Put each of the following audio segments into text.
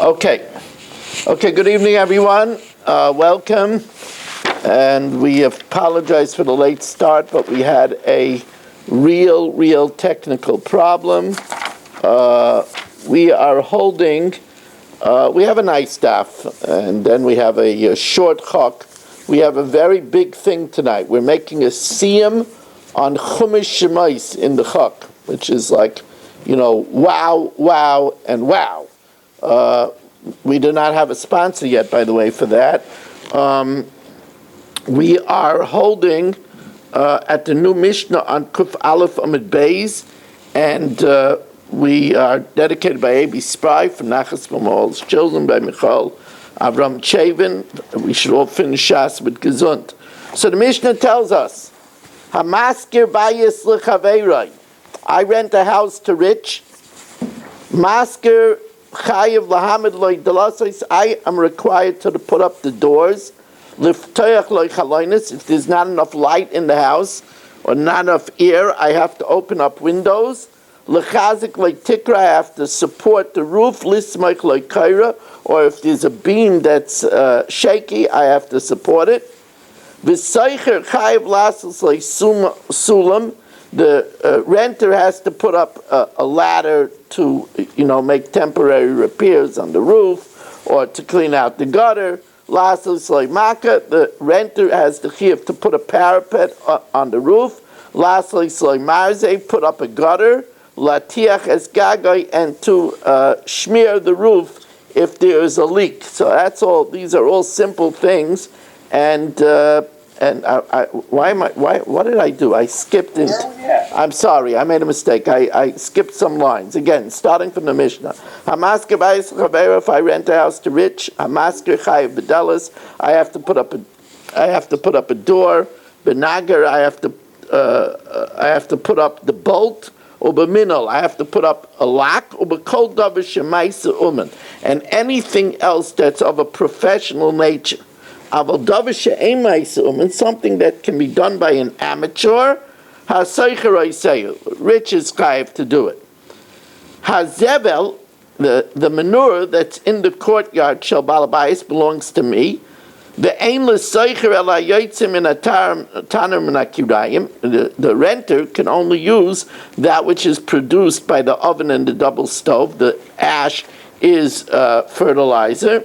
Okay, good evening, everyone. Welcome. And we apologize for the late start, but we had a real technical problem. We are holding, we have a nice daf, and then we have a short chok. We have a very big thing tonight. We're making a siyum on Chumash Shemais in the chok, which is like, wow, and wow. We do not have a sponsor yet, by the way, for that. We are holding at the new Mishnah on Kuf Aleph Amid Beis, and we are dedicated by A.B. Spry from Nachas Mamal's children, by Michal Avram Chavin. We should all finish Shas with Gesund. So the Mishnah tells us, Hamaskir bayis l'chaveiroi. I rent a house to rich. Maskir chayiv lahamid loy delasos. I am required to put up the doors. Liftoyach loy chalonis. If there's not enough light in the house or not enough air, I have to open up windows. Lechazik loy tikra. I have to support the roof. Lismaich loy kaira. Or if there's a beam that's shaky, I have to support it. V'seicher chayiv lasos loy sulam. The renter has to put up a ladder to, make temporary repairs on the roof or to clean out the gutter. Lasos loy maka. The renter has the chiyuv to put a parapet on the roof. Lasos loy marze. Put up a gutter. Latiach es gagai, and to smear the roof if there is a leak. So that's all. These are all simple things, and what did I do? I skipped in. I'm sorry, I made a mistake. I skipped some lines. Again, starting from the Mishnah. Hamasker bayis l'chaveira. If I rent a house to rich, hamasker chayiv b'delas. I have to put up a door. Benager. I have to put up the bolt. Ubeminol, I have to put up a lock. Ubekol davar shemaisa uman, and anything else that's of a professional nature. Aval davar she'ein maisa uman, something that can be done by an amateur. Haseicher oiseyu, rich is chayiv to do it. Hazevel, the manure that's in the courtyard shel balabayis belongs to me. The renter can only use that which is produced by the oven and the double stove. The ash is fertilizer.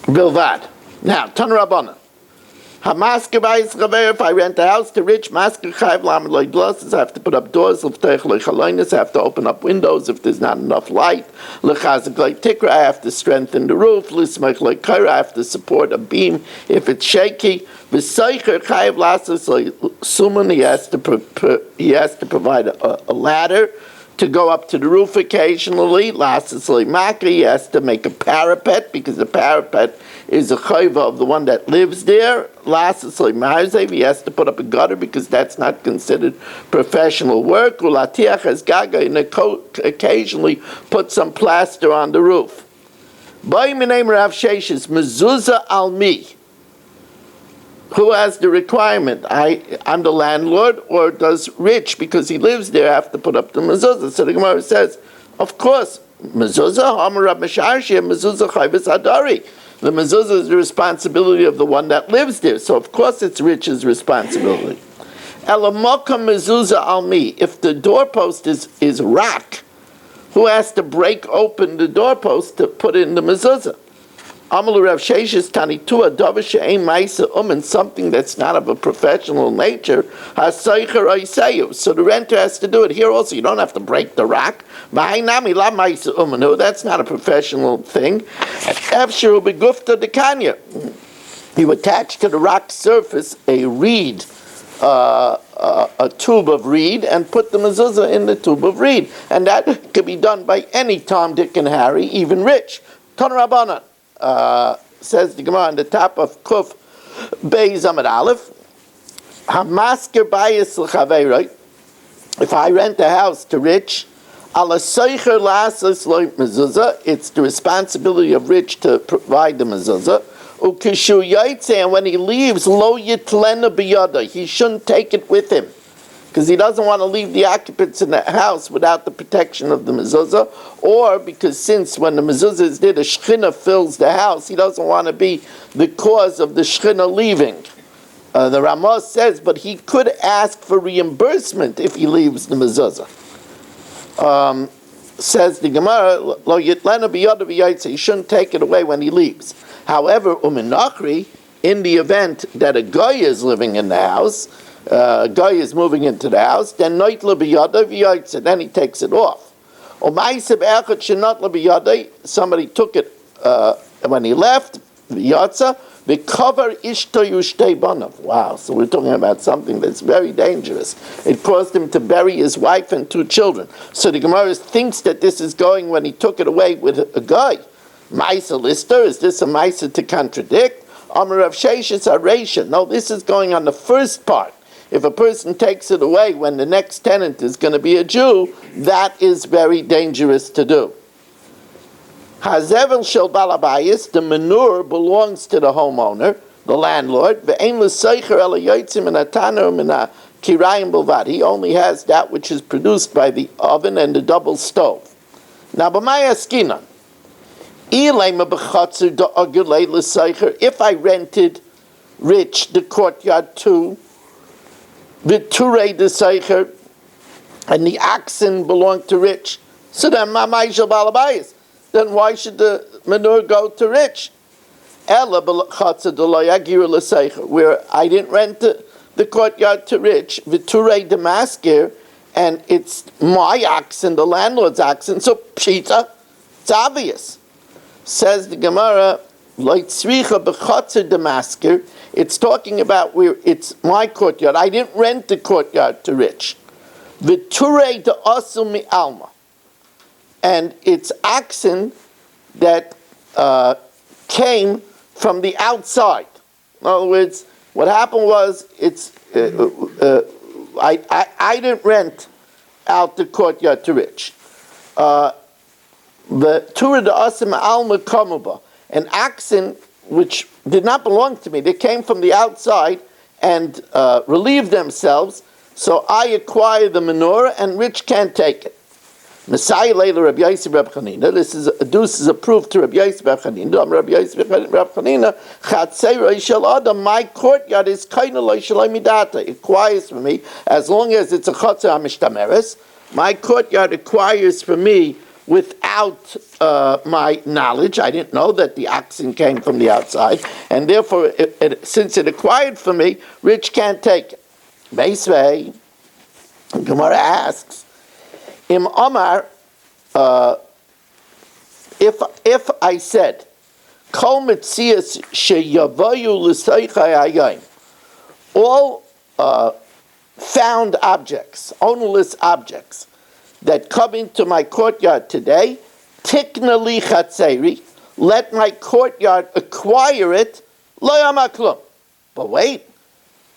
Bilvad. Now, Tan Rabbana. Hamasker bayis l'chaveira. If I rent a house to rich, masker chayiv lamed loy delasos. I have to put up doors. L'fteich loy chalonis. I have to open up windows if there's not enough light. L'chazik loy tikra. I have to strengthen the roof. L'smeich loy kaira. I have to support a beam if it's shaky. V'seicher chayiv lasos loy suman. He has to provide a ladder to go up to the roof occasionally. Lasos loy maka. He has to make a parapet, because the parapet is a chayva of the one that lives there. Lasos loy marzev. He has to put up a gutter, because that's not considered professional work. Ulatiach es gaga, and occasionally put some plaster on the roof. By my name Rav Sheshes, mezuzah al mi. Who has the requirement? I'm the landlord, or does rich, because he lives there, have to put up the mezuzah? So the Gemara says, of course, mezuzah, Amar Rav Mesharshia, mezuzah chayvus hadari. The mezuzah is the responsibility of the one that lives there, so of course it's rich's responsibility. Elamokam mezuzah al mi. If the doorpost is rock, who has to break open the doorpost to put in the mezuzah? Amalu Rav Sheshes Tanitua davar she'ein maisa uman, something that's not of a professional nature. Haseicher oiseyu. So the renter has to do it. Here also, you don't have to break the rock. V'hainami la maisa uman. No, that's not a professional thing. Efsheru begufta dekanya. You attach to the rock surface a reed, a tube of reed, and put the mezuzah in the tube of reed, and that could be done by any Tom, Dick, and Harry, even rich. Ton Rabbanan. Says the Gemara on the top of Kuf Beis Amud Aleph, Hamasker bayis l'chaveira. If I rent a house to rich, ala seicher lasos loy mezuzah. It's the responsibility of rich to provide the mezuzah. Ukishu yaitze, and when he leaves, lo yitlena biyada. He shouldn't take it with him. because he doesn't want to leave the occupants in the house without the protection of the mezuzah, or because since when the mezuzah is there, the shechina fills the house, he doesn't want to be the cause of the shechina leaving. The Ramah says, but he could ask for reimbursement if he leaves the mezuzah. Says the Gemara, lo yitlena biyada v'yaytze, he shouldn't take it away when he leaves. However, uminachri, in the event that a guy is living in the house, a guy is moving into the house, then noitla biyada v'yaytze, then he takes it off. Or ma'aseh be'echad shenotla biyada, somebody took it when he left, v'yatza, the cover ishto yushtei banav. Wow, so we're talking about something that's very dangerous. It caused him to bury his wife and 2 children. So the Gemara thinks that this is going when he took it away with a guy. Maisa lister, is this a Maisa to contradict? Amar Rav Sheshes Aresha. No, this is going on the first part. If a person takes it away when the next tenant is going to be a Jew, that is very dangerous to do. Hazevel shel balabayis, the manure belongs to the homeowner, the landlord. Ve'ein l'seicher ela yotzim min hataner min hakirayim bilvad. He only has that which is produced by the oven and the double stove. Now, b'may askinan, ilema b'chatzer da'agulei l'seicher. If I rented Rich the courtyard too, v'turei the seicher, and the oxen belong to Rich, so then mamay shel balabayis. Then why should the manure go to Rich? Where I didn't rent the courtyard to Rich, Viture Damaskir, and it's my oxen, the landlord's oxen, so pshita, it's obvious. Says the Gemara, it's talking about where it's my courtyard. I didn't rent the courtyard to Rich. Viture de Asumi Alma. And it's oxen that came from the outside. In other words, what happened was I didn't rent out the courtyard to Rich. The Tura de Asim Alma Kamuba, an oxen which did not belong to me. They came from the outside and relieved themselves. So I acquired the manure, and Rich can't take it. Messiah Leila Rabbi Yosef Reb Chanina. This is a proof to Rabbi Yosef Reb Chanina. Rabbi Yosef Reb Chanina. Chatzei Shel Adam. My courtyard is kaina lo shalei midata. It acquires for me as long as it's a chatzah hamishtameres. My courtyard acquires for me without my knowledge. I didn't know that the oxen came from the outside, and therefore, since it acquired for me, Rich can't take it. Beisvei, Gemara asks. Im Omar, if I said, Kol Metzias sheyavayu l'seichai hayayim, all found objects, ownerless objects that come into my courtyard today, tikna li chatzeri, let my courtyard acquire it, lo yamaklum. But wait,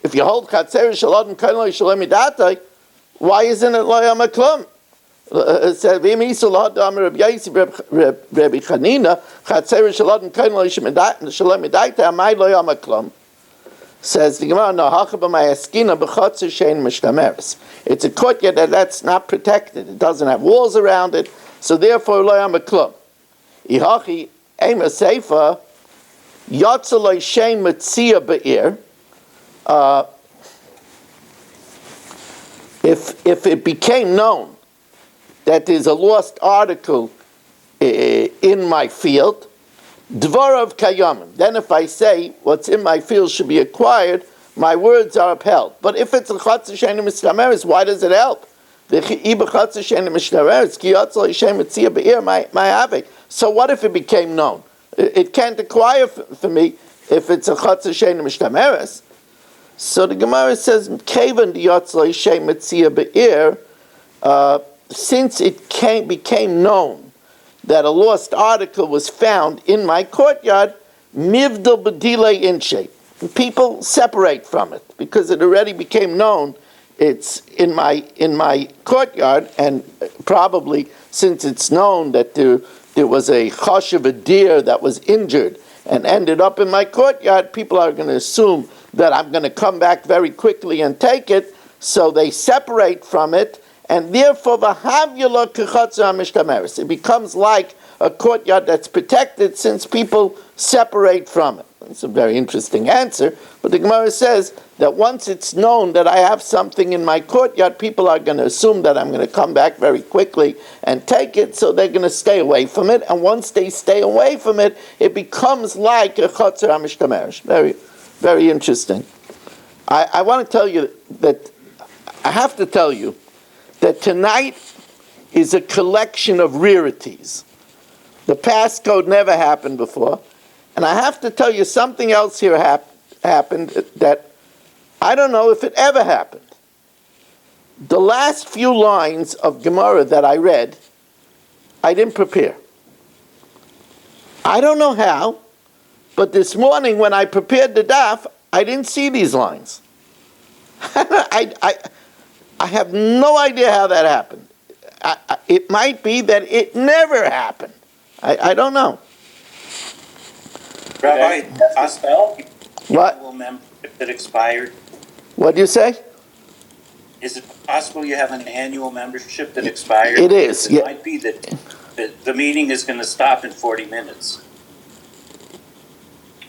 if you hold chatzeri shalom kain shalom midatai, why isn't it lo yamaklum? Said Rabbi Yosef Rabbi Chanina Chatzer Shalom Kain Lo Shalom Midaita Amay Lo Yamaklum. Says the Gemara, no hachaba ma'askina b'chatzer shein mishtameres. It's a courtyard that's not protected. It doesn't have walls around it, so therefore lo yamaklum. Ihachi ema seifa yotza lo shein metzia be'ir. If it became known that there's a lost article in my field, dvarav kayamim. Then if I say what's in my field should be acquired, my words are upheld. But if it's a chatzah she'eina mistameres, why does it help? So what if it became known? It can't acquire for me if it's a chatzah she'eina mistameres. So the Gemara says, "Kevan diyatzla yishem metzia be'ir." Since it became known that a lost article was found in my courtyard, mivdal b'dilei inshe. People separate from it because it already became known it's in my courtyard, and probably since it's known that there was a chashav, a deer that was injured and ended up in my courtyard, people are going to assume that I'm going to come back very quickly and take it. so they separate from it, and therefore it becomes like a courtyard that's protected since people separate from it. It's a very interesting answer, but the Gemara says that once it's known that I have something in my courtyard, people are going to assume that I'm going to come back very quickly and take it, so they're going to stay away from it, and once they stay away from it, it becomes like a chotzer hamishtameresh. Very, very interesting. I want to tell you that, I have to tell you, that tonight is a collection of rarities. The passcode never happened before. And I have to tell you something else here happened that I don't know if it ever happened. The last few lines of Gemara that I read, I didn't prepare. I don't know how, but this morning when I prepared the daf, I didn't see these lines. I have no idea how that happened. It might be that it never happened. I don't know. Rabbi, possible What? membership that expired? What do you say? Is it possible you have an annual membership that expired? It is. It might be that the meeting is going to stop in 40 minutes.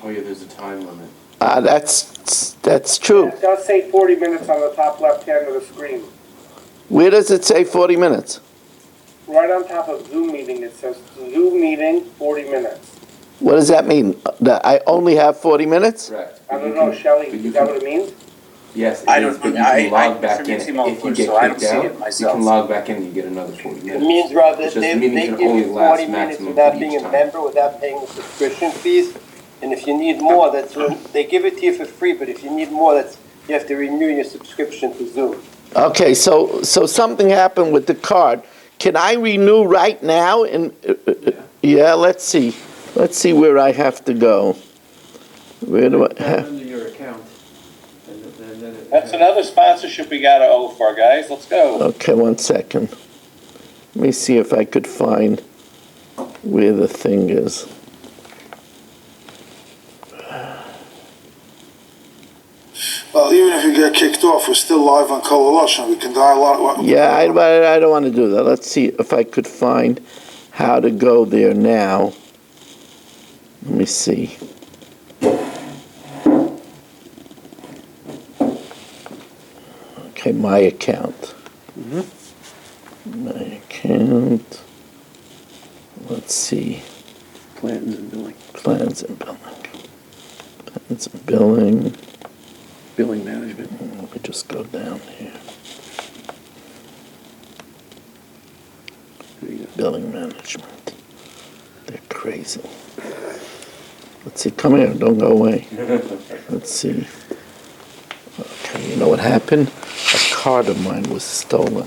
Oh yeah, there's a time limit. That's true. It does say 40 minutes on the top left hand of the screen. Where does it say 40 minutes? Right on top of Zoom meeting, it says Zoom meeting, 40 minutes. What does that mean? That I only have 40 minutes? Correct. I don't know, Shelley, is that what it means? Yes, it I is, don't but you know. can log I back in. from Timor, If you get so I don't kicked see out, it you myself. can log back in and you get another 40 It minutes. means, Rob, that It's just they the meeting give can only you last 40 minutes maximum without for being each a time. member, without paying the subscription fees. And if you need more, they give it to you for free, but if you need more, you have to renew your subscription to Zoom. Okay, so something happened with the card. Can I renew right now? Yeah, let's see. Let's see where I have to go. Where do I have? Under your account. That's another sponsorship we got to owe for, guys. Let's go. Okay, 1 second. Let me see if I could find where the thing is. Well, even if you get kicked off, we're still live on Coalition. We can dialogue. Yeah, I don't want to do that. Let's see if I could find how to go there now. Let me see. Okay, my account. My account. Let's see. Plans and billing. Plans and billing. Plans and billing. Billing management. Let me just go down here. There you go. Billing management. They're crazy. Let's see. Come here. Don't go away. Let's see. Okay, you know what happened? A card of mine was stolen.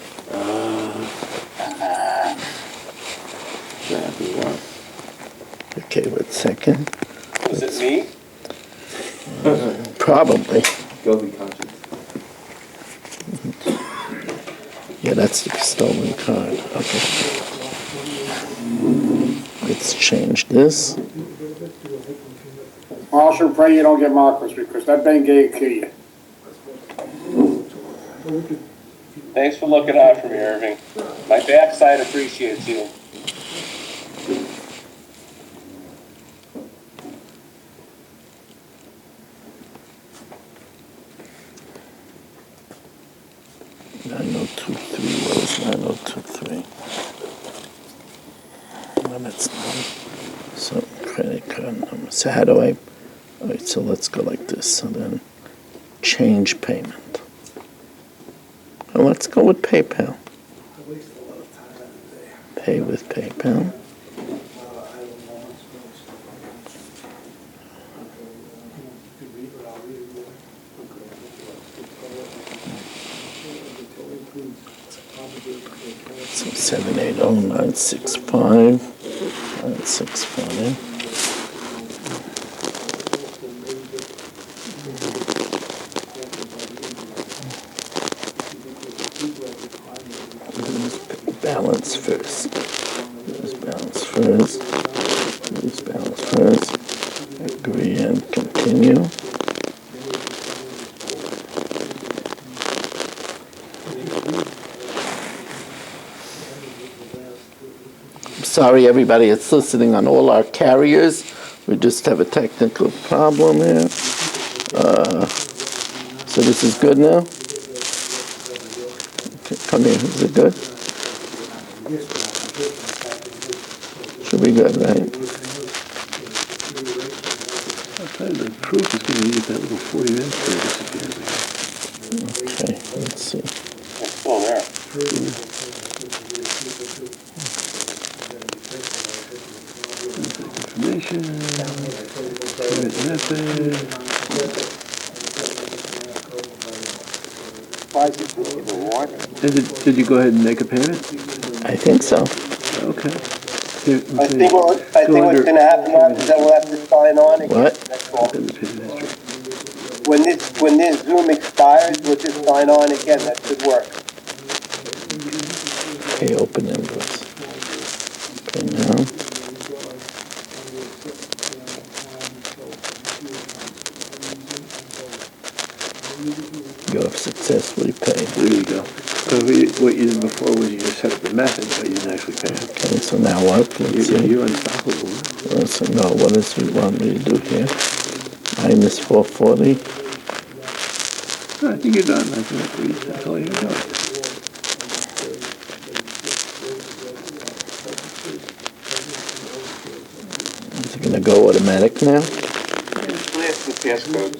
Okay, wait a second. Was it me? Probably. Guilty conscience. Yeah, that's the stolen card. Okay. Let's change this. Marshall, pray you don't get Marcus, because that Bengay will kill you. Thanks for looking out for me, Irving. My backside appreciates you. So credit card number. So how do I? All right. So let's go like this. So then, change payment. And let's go with PayPal. Pay with PayPal. So 780-965. Balance first. Use balance first. Use balance first. Agree and continue. Sorry, everybody, it's listening on all our carriers. We just have a technical problem here. So this is good now? Okay, come here, is it good? Should be good, right? The proof is going to use that little 40 minutes for Okay, let's see. It's still there. information. There's method. Why is it even warmer? And did you go ahead and make a payment? I think so. Okay. Here, I think what's going to happen now is that we'll have to sign on again. What? That's all. in the payment history. When this Zoom expires, we'll just sign on again. That should work. Okay, open invoice. Okay, now. You have successfully paid. There you go. So what you did before was you just set up the method, but you didn't actually pay it. Okay, so now what? Let's see. You're unstoppable. So no, what does we want me to do here? Minus 440. No, I think you're done. That's all you're doing. Is it gonna go automatic now? Still asking for passcode.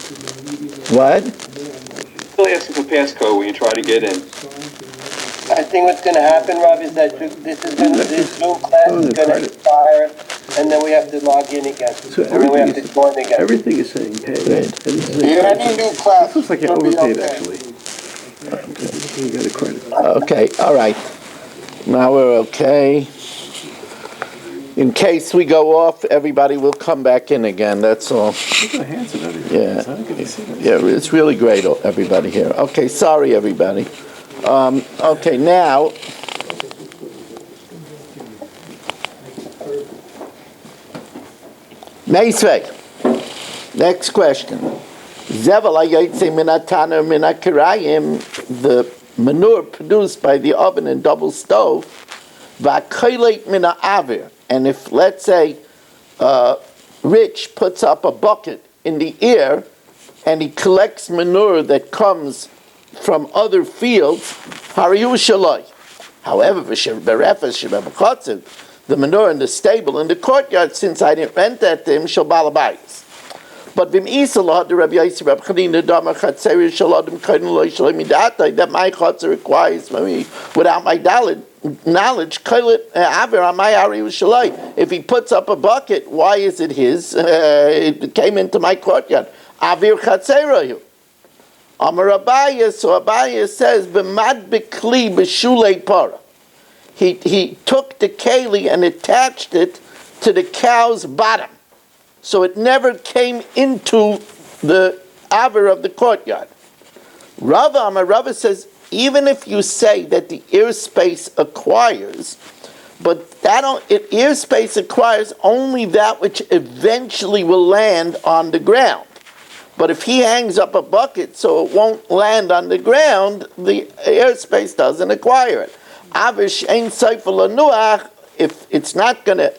What? Still asking for passcode when you try to get in. I think what's going to happen, Rob, is that this Zoom class is going to expire, and then we have to log in again. So And then we have to join again. everything is saying paid. Great. And this is like- Any new class This looks like you should be overpaid, okay. actually. You got a credit. Okay, all right. Now we're okay. In case we go off, everybody will come back in again, that's all. Look at the hands and everything. Yeah. So I can see that. Yeah, it's really great, everybody here. Okay, sorry, everybody. Okay, now, Meisvei. Next question. Zevala yotze min hatana min hakirayim, the manure produced by the oven and double stove, va'kolet min ha'avir. And if, let's say, Rich puts up a bucket in the air and he collects manure that comes from other fields, hariyu shaloi. However, the manure in the stable, in the courtyard, since I didn't rent that to him, shall balabayis. But vim isalah, the Rabbi Yossi, Rabbi Chanina, Dama Chatzeri, Shaladim, Kainu Loi, Shalom Midatai, that my chatzah requires me without my knowledge, if he puts up a bucket, why is it his? It came into my courtyard. Avir chatzerayu. Amar Abaye, so Abaye says, "B'mad b'kli b'shulei para." He took the keli and attached it to the cow's bottom, so it never came into the avir of the courtyard. Rava says, even if you say that the airspace acquires, but airspace acquires only that which eventually will land on the ground. But if he hangs up a bucket so it won't land on the ground, the airspace doesn't acquire it. Avish ain't seifel anuach, if it's not going to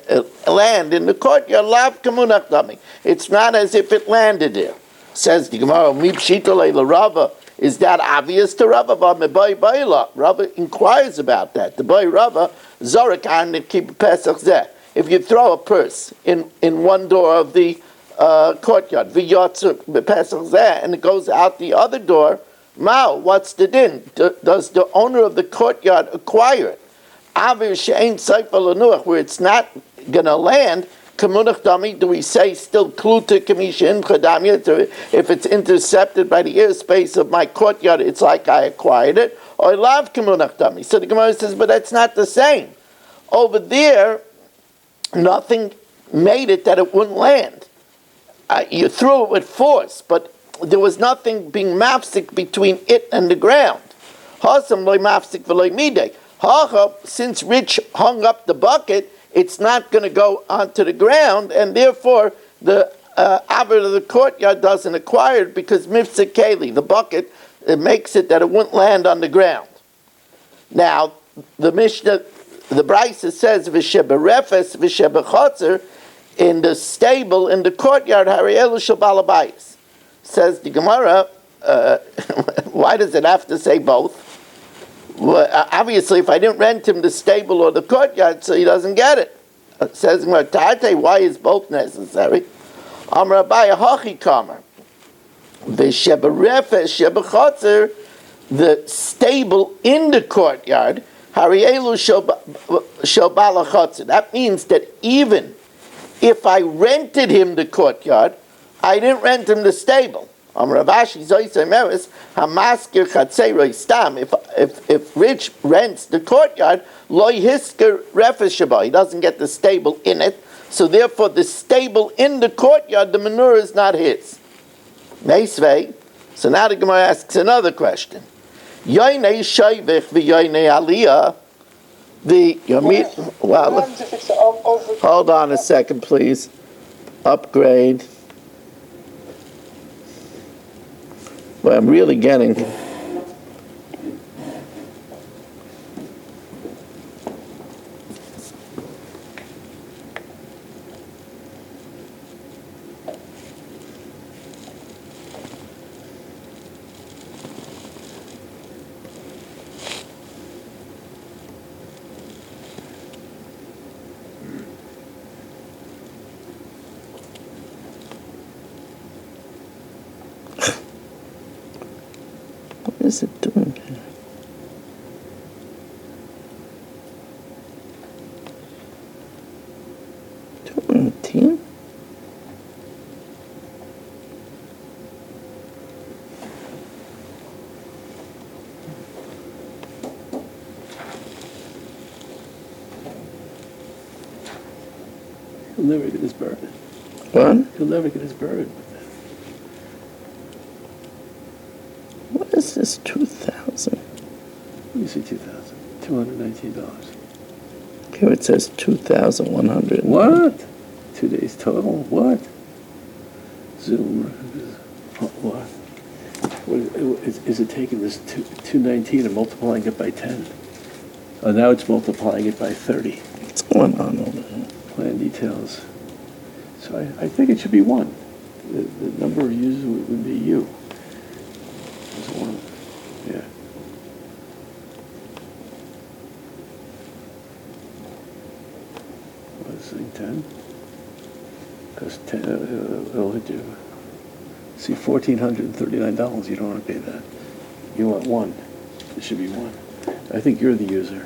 land in the courtyard, lav kamunach dami. It's not as if it landed there. Says the Gemara, mi pshita leila Rava. Is that obvious to Rava? Rava inquires about that. The boy Rava, Zorik an keep Pesach zeh. If you throw a purse in one door of the courtyard, v'yotzuk Pesach zeh, and it goes out the other door, Mao, what's the din? Does the owner of the courtyard acquire it? Avir she'ein seifel anuach, where it's not going to land, kamunach dami, do we say still kluta kamishin chadamia? If it's intercepted by the airspace of my courtyard, it's like I acquired it. Or lav kamunach dami. So the Gemara says, but that's not the same. Over there, nothing made it that it wouldn't land. You threw it with force, but there was nothing being mafsik between it and the ground. Hasam loy mafsik v'loy midei. Since Rich hung up the bucket, it's not going to go onto the ground, and therefore the avir of the courtyard doesn't acquire it because mifsek keli, the bucket, it makes it that it wouldn't land on the ground. Now, the Mishnah the Brisa says v'sheberefes v'shebechotzer, in the stable, in the courtyard, harielu shel balabayis. Says the Gemara, why does it have to say both? Well, obviously, if I didn't rent him the stable or the courtyard, so he doesn't get it. It says Gemara, Tate, why is both necessary? Amar Abaye hachi kamer. V'sheberefes shebechotzer, the stable in the courtyard, harielu shel balachotzer. That means that even if I rented him the courtyard, I didn't rent him the stable. If Rich rents the courtyard, he doesn't get the stable in it, so therefore the stable in the courtyard, the manure is not his. So now the Gemara asks another question. Hold on a second, please. Upgrade. Well, I'm really getting. What is it doing here? $210? He'll never get his bird. What? He'll never get his bird. What is this 2,000? Let me see, $2,219. Here it says 2,100. What? 2 days total? What? Zoom. What? Is it taking this 219 and multiplying it by 10? Oh, now it's multiplying it by 30. What's going on over here? Plan details. So I think it should be 1. The number of users would be you. It's 1. Yeah. What's thing 10? Because 10, it'll hit you. See, $1,439. You don't want to pay that. You want 1. It should be 1. I think you're the user.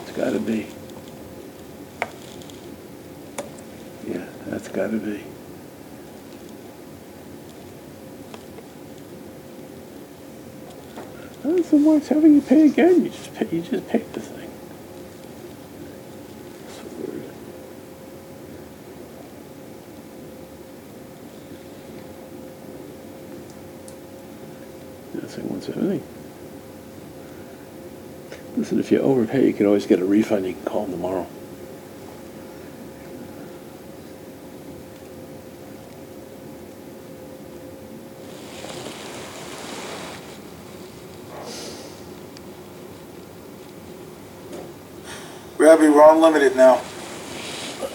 It's got to be. Yeah, that's got to be. How does it work? Having you pay again? You just paid the thing. So weird. That's like 170. Listen, if you overpay, you can always get a refund. You can call them tomorrow. Rabbi, we're unlimited now.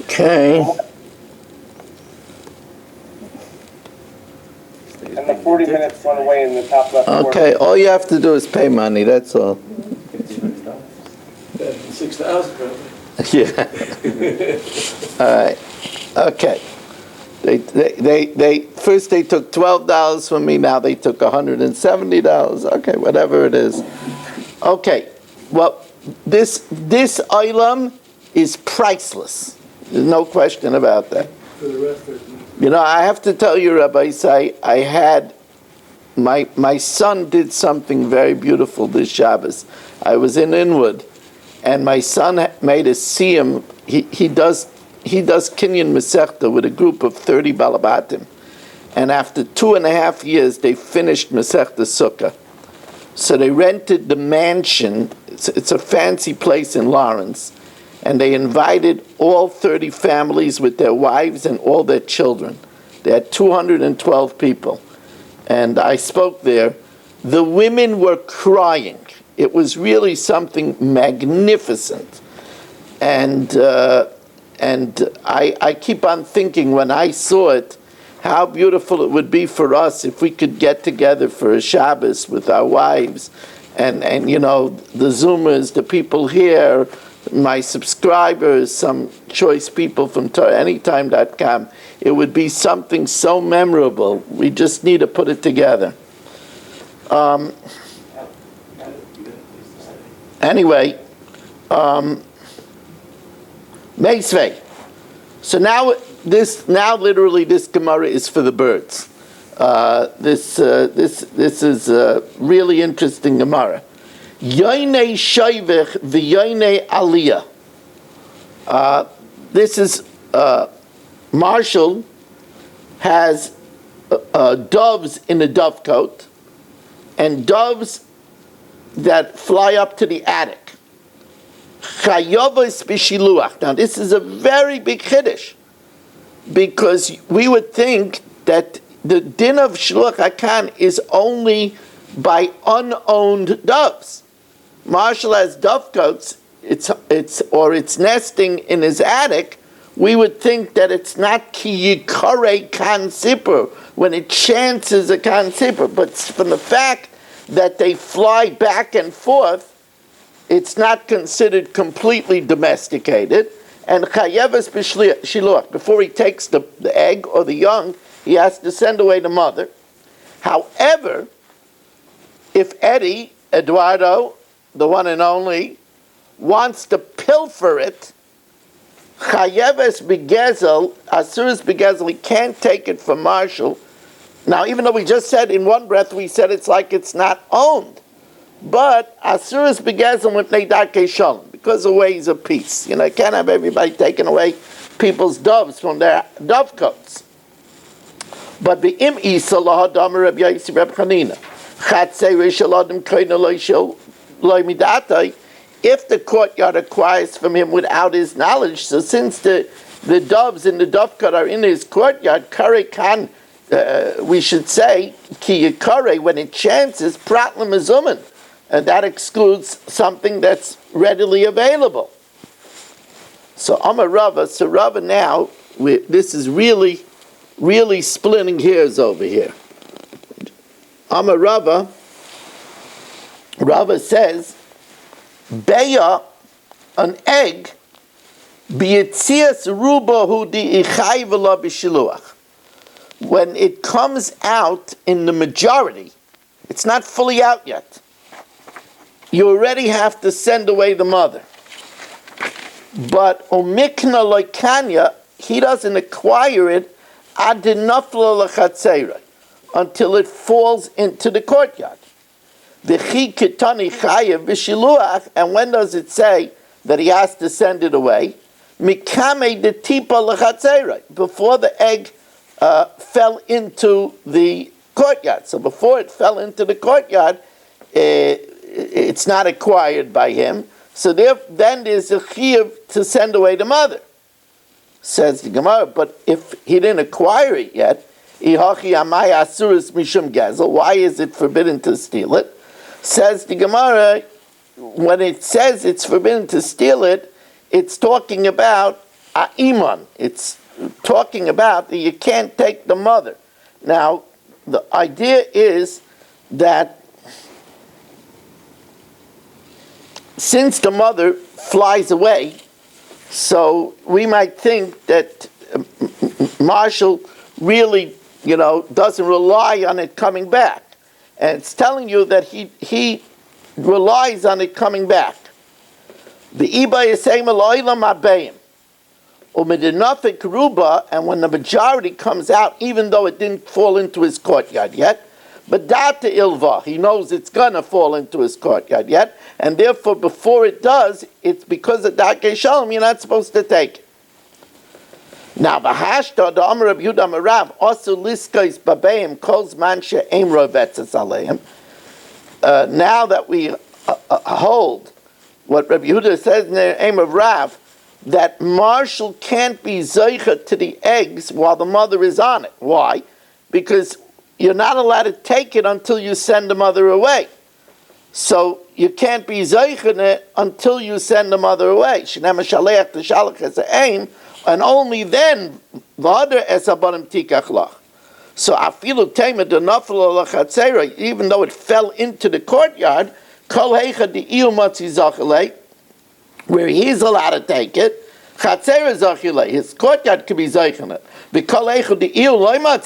Okay. And the 40 minutes went away in the top left corner. Okay, all you have to do is pay money, that's all. $6,000. Yeah. All right. Okay. They first they took $12 from me, now they took $170. Okay, whatever it is. Okay. Well, this item is priceless. There's no question about that. For the rest of You know, I have to tell you, Rabbi Isai, I had my son did something very beautiful this Shabbos. I was in Inwood, and my son made a siyum. He does Kinyan Masechta with a group of 30 balabatim, and after 2.5 years, they finished Masechta Sukkah. So they rented the mansion. It's a fancy place in Lawrence, and they invited all 30 families with their wives and all their children. They had 212 people. And I spoke there. The women were crying. It was really something magnificent. And I keep on thinking when I saw it, how beautiful it would be for us if we could get together for a Shabbos with our wives, and the Zoomers, the people here, my subscribers, some choice people from anytime.com. It would be something so memorable. We just need to put it together. Anyway, Meisvei. So now literally this Gemara is for the birds. This is a really interesting Gemara. Yoinei Shaivich v'Yoinei Aliyah. This is Marshall has doves in a dovecote and doves that fly up to the attic. Chayovos b'shiluach. Now this is a very big chiddush, because we would think that the din of shiluach hakan is only by unowned doves. Marshall has dovecotes. It's nesting in his attic. We would think that it's not ki yikare kan sipur, when it chances a kan sipur, but from the fact that they fly back and forth, it's not considered completely domesticated. And chayevas b'shiluach, before he takes the egg or the young, he has to send away the mother. However, if Eddie, Eduardo, the one and only, wants to pilfer it, chayeves begezel, asuras begezel, he can't take it from Marshall. Now, even though we just said in one breath, we said it's like it's not owned. But asuras begezel mipnei darkei shalom, because of ways of peace. You can't have everybody taking away people's doves from their dovecotes. But be'im isa lahadam Reb Yossi Reb Chanina, chatzei rishaladam koina loy midatai, if the courtyard acquires from him without his knowledge, so since the doves in the dovecote are in his courtyard, kare kan, we should say, ki yikare, when it chances, pratlam azuman, and that excludes something that's readily available. So Amar Rava, now, this is really splitting hairs over here. Amar Rava says, Beya, an egg, b'yitzias rubahu di ichai v'la b'shiluach. When it comes out in the majority, it's not fully out yet, you already have to send away the mother. But omikna loikanya, he doesn't acquire it ad nafla l'chatzera, until it falls into the courtyard. V'chi kitani chayev b'shiluach, and when does it say that he has to send it away? Mikame de tipa l'chatzera, before the egg fell into the courtyard. So before it fell into the courtyard, it's not acquired by him. So then there's a chiyuv to send away the mother. Says the Gemara, but if he didn't acquire it yet, why is it forbidden to steal it? Says the Gemara, when it says it's forbidden to steal it, it's talking about a'iman. It's talking about that you can't take the mother. Now, the idea is that since the mother flies away, so we might think that Marshall really, doesn't rely on it coming back. And it's telling you that he relies on it coming back. The Iba is saying, and when the majority comes out, even though it didn't fall into his courtyard yet, but data ilva, he knows it's gonna fall into his courtyard yet, and therefore before it does, it's because of darkei shalom, you're not supposed to take it. Now, v'hashta the Amar Reb Yehuda Amar Rav also liskais babeim kol zman she'ein rovetzes aleim. Now that we hold what Reb Yehuda says in the name of Rav, that Marshall can't be zeicha to the eggs while the mother is on it. Why? Because you're not allowed to take it until you send the mother away. So you can't be zeichen it until you send the mother away. Shnema shaleach the shalach as a aim, and only then v'ader es abanim tikach lach. So afilu tema de nafel alachatzera, even though it fell into the courtyard, kol heicha di iu matzi zachalei, where he's allowed to take it, chatzera zachalei, his courtyard could be zeichen it. Because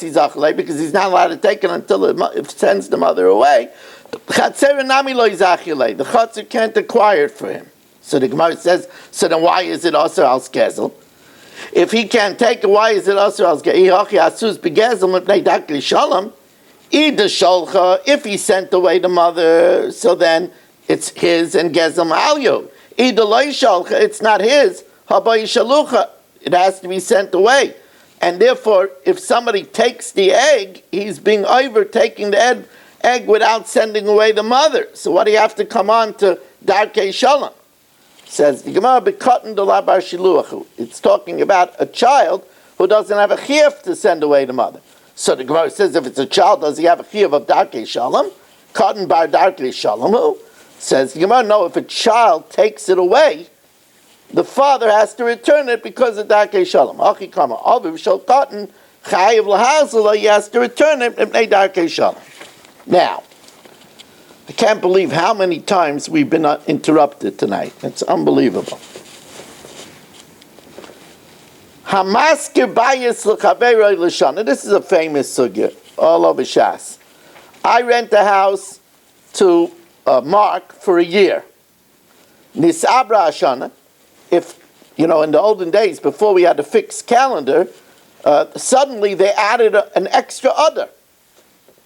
he's not allowed to take it until it sends the mother away. The Chatzir can't acquire it for him. So the Gemara says, so then why is it also al skezel? If he can't take it, why is it also al skezel? If he sent away the mother, so then it's his and gezel ma'alyo. It's not his. It has to be sent away. And therefore, if somebody takes the egg, he's being overtaking the egg without sending away the mother. So what do you have to come on to Darkei Shalom? Says the Gemara, B'katan d'la bar shiluachu. It's talking about a child who doesn't have a chiyuv to send away the mother. So the Gemara says, if it's a child, does he have a chiyuv of Darkei Shalom? Katan bar Darkei Shalom. Says the Gemara, no, if a child takes it away, the father has to return it because of Darkei Shalom. Achi kama aviv shel katan chayiv lahazala. He has to return it if Darkei Shalom. Now, I can't believe how many times we've been interrupted tonight. It's unbelievable. Hamaskir bayis l'chaveroi l'shana. This is a famous sugya all over Shas. I rent a house to Mark for a year. Nisabra Ashana. If, in the olden days, before we had a fixed calendar, suddenly they added an extra other.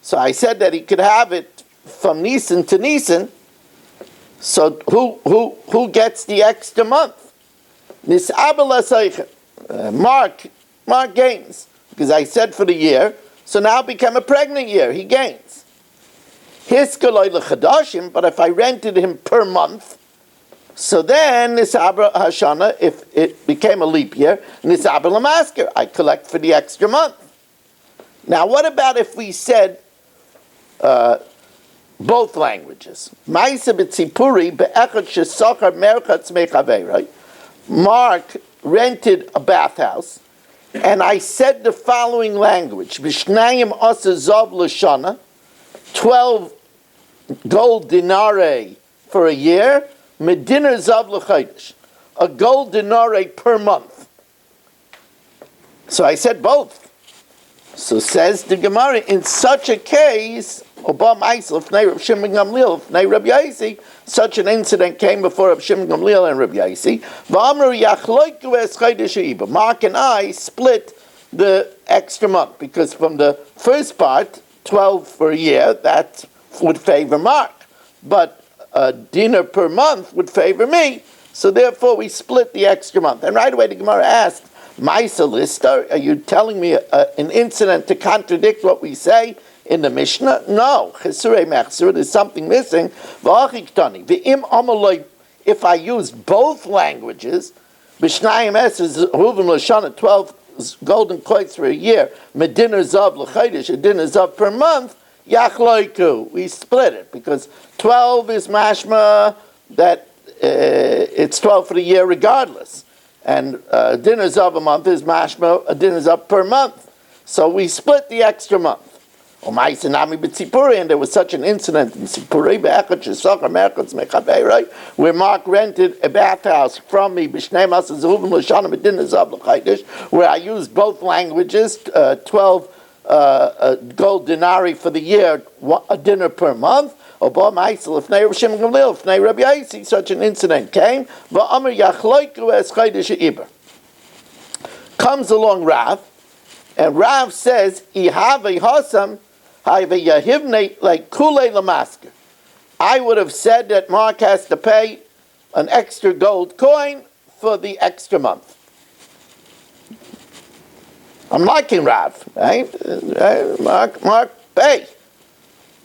So I said that he could have it from Nisan to Nisan. So who gets the extra month? Mark gains, because I said for the year. So now it became a pregnant year. He gains. But if I rented him per month, so then, Nisabra Hashana, if it became a leap year, Nisabra Lamasker, I collect for the extra month. Now, what about if we said both languages? Maisa b'tzipuri be'echad shesachar merchatz mechaveiroi. Mark rented a bathhouse, and I said the following language: B'shnayim asa zav l'shana, 12 gold dinare for a year. Medina zav l'chaydish, a gold denare per month. So I said both. So says the Gemara, in such a case, such an incident came before Reb Shimon Gamliel and Reb Yaisi. Mark and I split the extra month, because from the first part, 12 for a year, that would favor Mark. But a dinner per month would favor me, so therefore we split the extra month. And right away the Gemara asked, Maisa Lister, are you telling me an incident to contradict what we say in the Mishnah? No. Chesurei mechsur, there's something missing. If I used both languages, B'shnayim es is Reuven l'shana, 12 golden coins for a year, Medina zav l'chaydish, a dinner zav per month, Yachloiku, we split it, because 12 is mashma that it's 12 for the year regardless. And dinner zav a month is mashma, a dinner zav per month. So we split the extra month. And there was such an incident in Sipuri, where Mark rented a bathhouse from me, where I used both languages, 12 gold denari for the year, a dinner per month. Such an incident came. Comes along Rav, and Rav says, I would have said that Mark has to pay an extra gold coin for the extra month. I'm liking Rav, right? Mark, pay.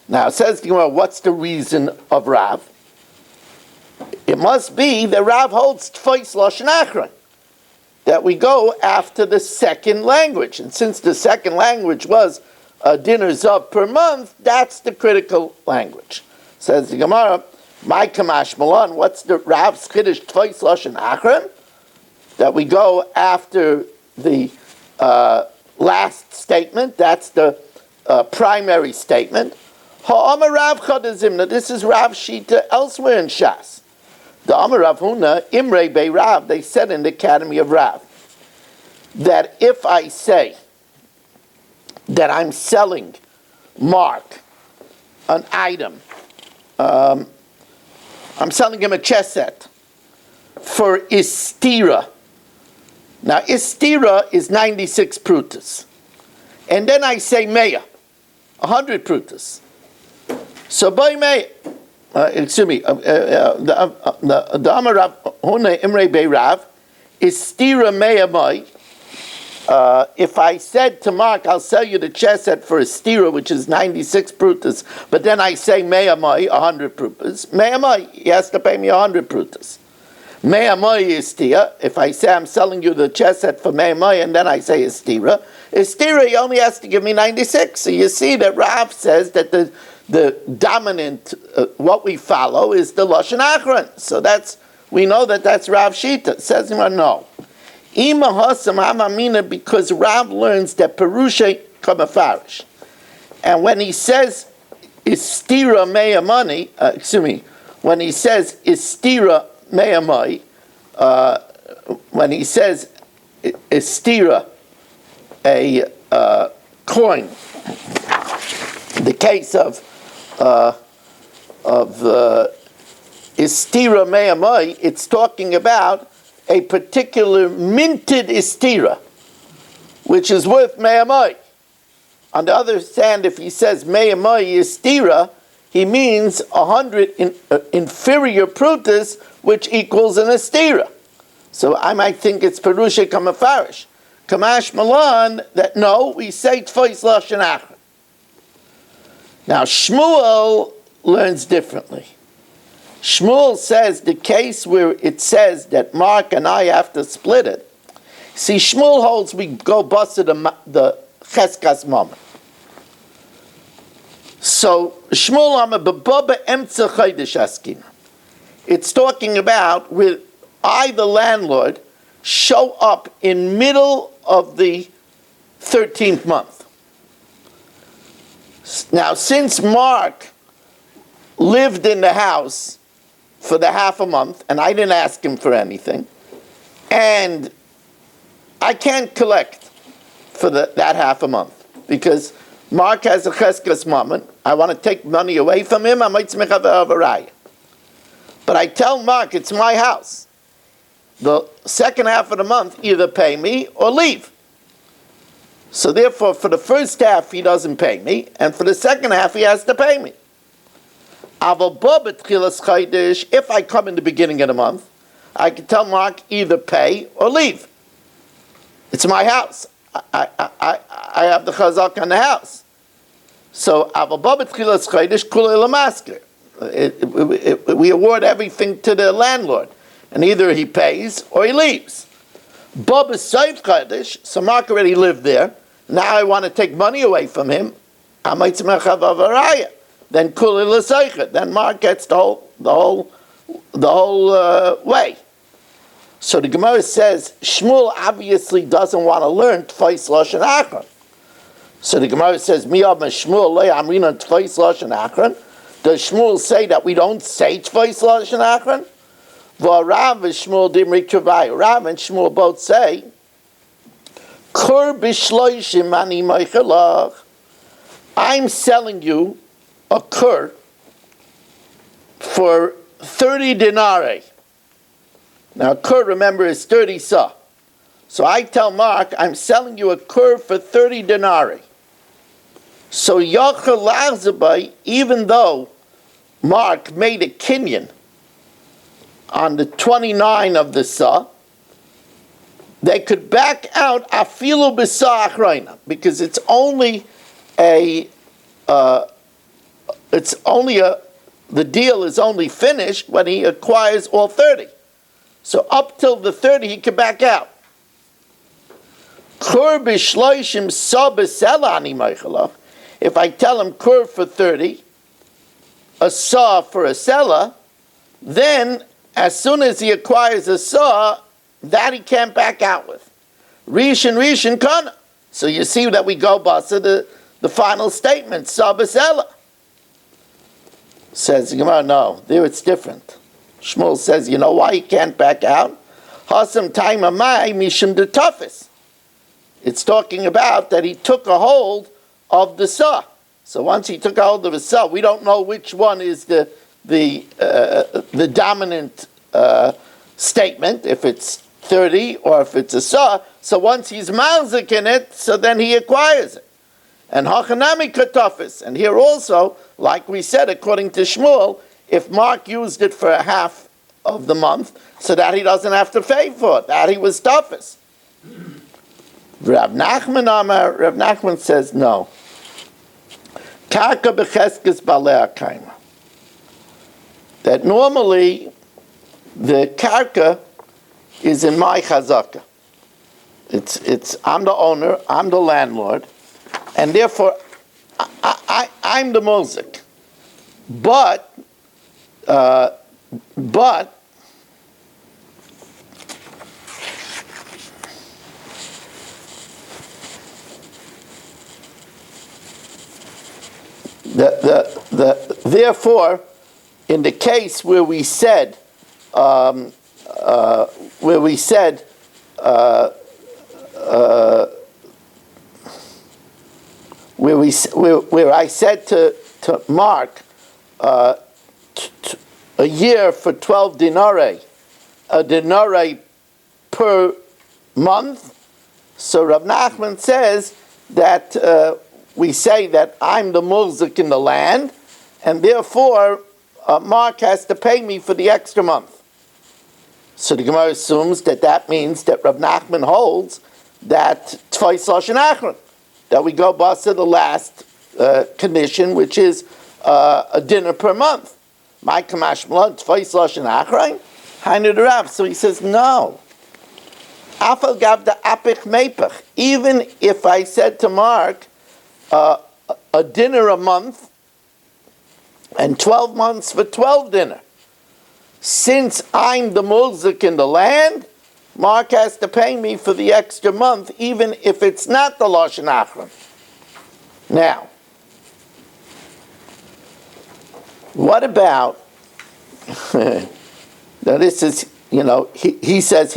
Now it says, what's the reason of Rav? It must be that Rav holds Tfais Lashon Achron, that we go after the second language. And since the second language was a dinner zav per month, that's the critical language. Says the Gemara, my Kamash Malan, what's the Rav's Chiddush Tvois Lashon Achron? That we go after the last statement, that's the primary statement. Ha'amar Rav Chadazimna, this is Rav Shita elsewhere in Shas. The Amar Rav Huna, Imrei Bei Rav, they said in the Academy of Rav, that if I say that I'm selling Mark an item, I'm selling him a chess set for istira. Now, istira is 96 prutas. And then I say meya, 100 prutas. So by meya, excuse me, the Amar Rav Huna Imrei Bei Rav, istira meya mai. If I said to Mark, I'll sell you the chess set for a stira, which is 96 prutas, but then I say meya mai, 100 prutas. Meya mai, he has to pay me 100 prutas. Meya mai is stira. If I say I'm selling you the chess set for meya mai, and then I say a stira, he only has to give me 96. So you see that Rav says that the dominant, what we follow is the Lashon Achron. So we know that's Rav Shita. Says him no. Ima Hasam Hamamina, because Rav learns that Perusha Kamafarish. And when he says Istira Meya Money, when he says Istira Meya Mai, when he says Istira, a coin, the case of Istira Meya Mai, it's talking about a particular minted istira, which is worth me'amai. On the other hand, if he says me'amai istira, he means 100 inferior prutas, which equals an istira. So I might think it's perusha kamafarish. Kamash Malan, that no, we say tfois lashon achron. Now Shmuel learns differently. Shmuel says the case where it says that Mark and I have to split it. See, Shmuel holds we go busted the cheskas moment. So Shmuel Amar b'baba emtza chaydish askin. It's talking about where I, the landlord, show up in middle of the 13th month. Now, since Mark lived in the house for the half a month, and I didn't ask him for anything, and I can't collect for that half a month, because Mark has a cheskas moment. I want to take money away from him, I might smech have a raya. But I tell Mark, it's my house. The second half of the month, either pay me or leave. So therefore, for the first half, he doesn't pay me, and for the second half, he has to pay me. If I come in the beginning of the month, I can tell Mark either pay or leave. It's my house. I have the chazak on the house. So we award everything to the landlord, and either he pays or he leaves. So Mark already lived there. Now I want to take money away from him. Then then Mark gets the whole way. So the Gemara says Shmuel obviously doesn't want to learn Tfais Lashon Achron. So the Gemara says Miyab Shmuel le Amrina Tfais Lashon Achron. Does Shmuel say that we don't say Tfais Lashon Achron? Rav and Shmuel Dimri Kavai. Rav and Shmuel both say Kur b'shloishim ani meichelach. I'm selling you a kur for 30 denarii. Now, a kur, remember, is 30 sa. So I tell Mark, I'm selling you a kur for 30 denarii. So Yachal Lachzabai, even though Mark made a kinyan on the 29 of the sa, they could back out afilu b'sa achreina, because it's only the deal is only finished when he acquires all 30. So up till the 30, he can back out. Kur b'shloishim sa b'sela ani meichelach. If I tell him kur for 30, a saw for a seller, then as soon as he acquires a saw, that he can't back out with. Rishon kana. So you see that we go basa the final statement, saw b'seller. Says the Gemara, no, there it's different. Shmuel says, you know why he can't back out? Hasam time amai mishum de toughest. It's talking about that he took a hold of the saw. So once he took a hold of the saw, we don't know which one is the dominant statement, if it's 30 or if it's a saw. So once he's malzik in it, so then he acquires it. And hachanami katafis. And here also, like we said, according to Shmuel, if Mark used it for a half of the month, so that he doesn't have to pay for it, that he was toughest. Rav Nachman says no. Karka becheskes balei kaima. That normally the karka is in my chazaka. It's I'm the owner, I'm the landlord, and therefore I'm the mozik. But therefore, in the case where we said where I said to Mark a year for 12 denarii, a denarii per month. So Rav Nachman says that we say that I'm the mulzik in the land, and therefore Mark has to pay me for the extra month. So the Gemara assumes that means that Rav Nachman holds that twice lashon achron, that we go basa the last condition, which is a dinner per month. My kamash malon twice lashon achron, hainu the Rav. So he says no. Afal gav the apich mepach. Even if I said to Mark a dinner a month and 12 months for 12 dinner, since I'm the mulzik in the land, Mark has to pay me for the extra month, even if it's not the lashon achron. Now, what about? Now this is, he says.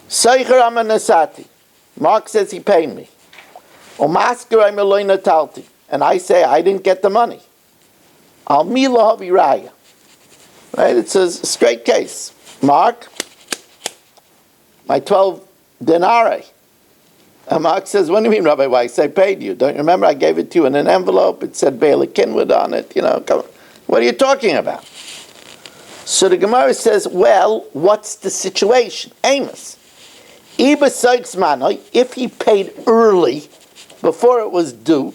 Seicher amanasati. Mark says he paid me. Umasker ameloy natalti, and I say I didn't get the money. Al mila haviraya. Right? It's a straight case. Mark, my 12 denarii. And Mark says, what do you mean, Rabbi Weiss? I paid you. Don't you remember I gave it to you in an envelope? It said Bela Kinwood on it. Come on. What are you talking about? So the Gemara says, well, what's the situation? Amos. If he paid early, before it was due,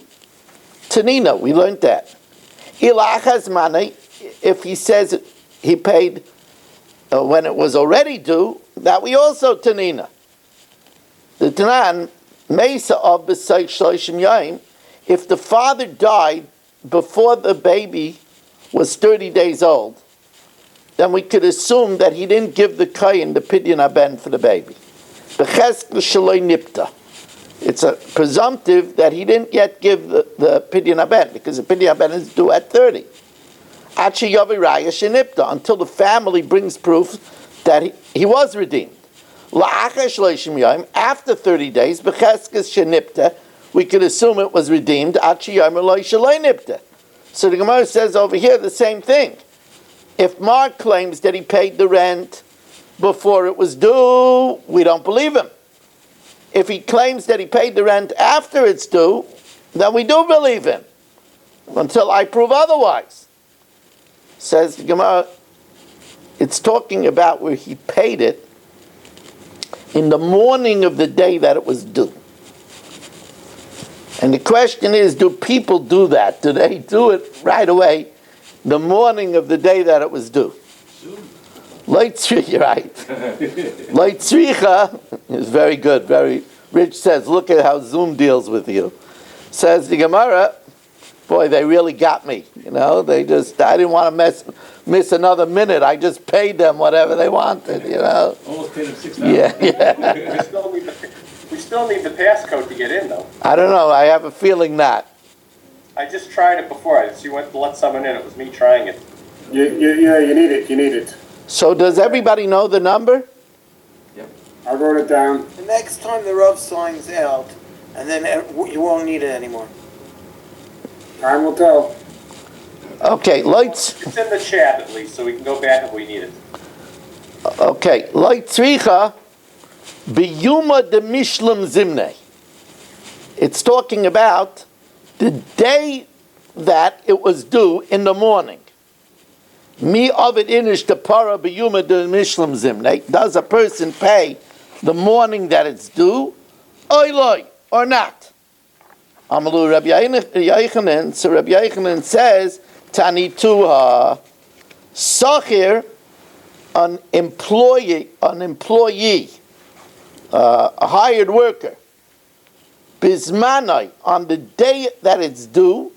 Tanina, we learned that. If he says he paid when it was already due, that we also Tanina. The Tanan, Mesa of B'Sayk Shloshim Yaim, if the father died before the baby was 30 days old, then we could assume that he didn't give the Kayin the Pidyon Haben for the baby. It's a presumptive that he didn't yet give the Pidyon Haben, because the Pidyon Haben is due at 30. Until the family brings proof that he was redeemed. After 30 days, we could assume it was redeemed. So the Gemara says over here the same thing. If Mark claims that he paid the rent before it was due, we don't believe him. If he claims that he paid the rent after it's due, then we do believe him, until I prove otherwise. Says the Gemara, it's talking about where he paid it in the morning of the day that it was due. And the question is, do people do that? Do they do it right away, the morning of the day that it was due? You're right. Leitzricha is very good. Very Rich says, look at how Zoom deals with you. Says the Gemara, boy, they really got me. You know, I didn't want to miss another minute. I just paid them whatever they wanted. You know. Almost paid him $6,000. Yeah. We still need the passcode to get in, though. I don't know. I have a feeling not. I just tried it before. I see went to let someone in. It was me trying it. Yeah, you need it, you need it. So does everybody know the number? I wrote it down. The next time the Rav signs out, and then you won't need it anymore. Time will tell. Okay, lights. It's in the chat at least, so we can go back if we need it. Okay, light tzricha biyuma de mishlam zimne. It's talking about the day that it was due in the morning. Mi ovid inish de para biyuma de mishlam zimne. Does a person pay the morning that it's due, oiloi, or not? Amalu Rabbi Yochanan. So Rabbi Yochanan says, Tani tuha, sachir, an employee, a hired worker, bismanai, on the day that it's due,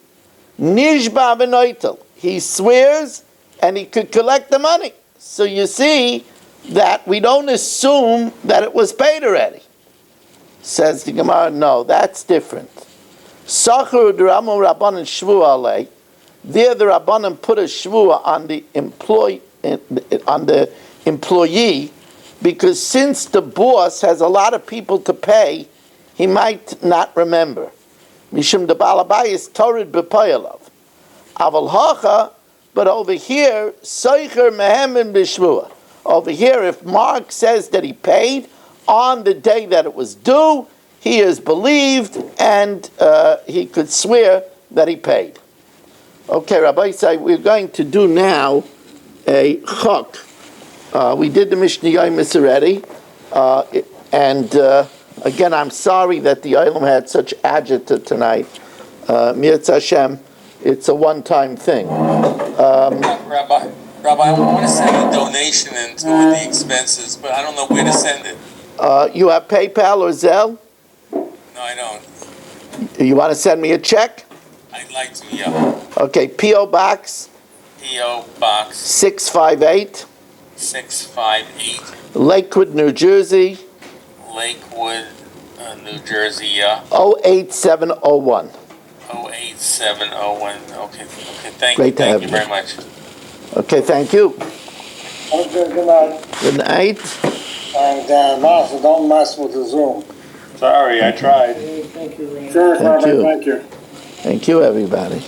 nishba v'noitel, he swears and he could collect the money. So you see that we don't assume that it was paid already. Says the Gemara, no, that's different. Sachur d'ramo rabbanan shvua alei. There the rabbanan put a shvua on the employee, because since the boss has a lot of people to pay, he might not remember. Mishum de balabayis torid b'payalav. Aval hacha, but over here, soicher mehemen b'shvua. Over here, if Mark says that he paid on the day that it was due, he is believed and he could swear that he paid. Okay, Rabbi say we're going to do now a chok. We did the Mishnah Yomis already, and again, I'm sorry that the Olam had such agita tonight. Mirz Hashem, it's a one-time thing. Rabbi, I want to send a donation in to the expenses, but I don't know where to send it. You have PayPal or Zelle? No, I don't. You want to send me a check? I'd like to, yeah. Okay, P.O. Box P.O. Box 658, 658, Lakewood, New Jersey, Lakewood, New Jersey, yeah. 08701. 08701. Okay, thank Great you. to Thank have you you. very much. Okay, thank you. Good night. Good night. And Martha, don't mess with the Zoom. Sorry, I tried. Sure, Thank you. Thank you. Thank you, everybody.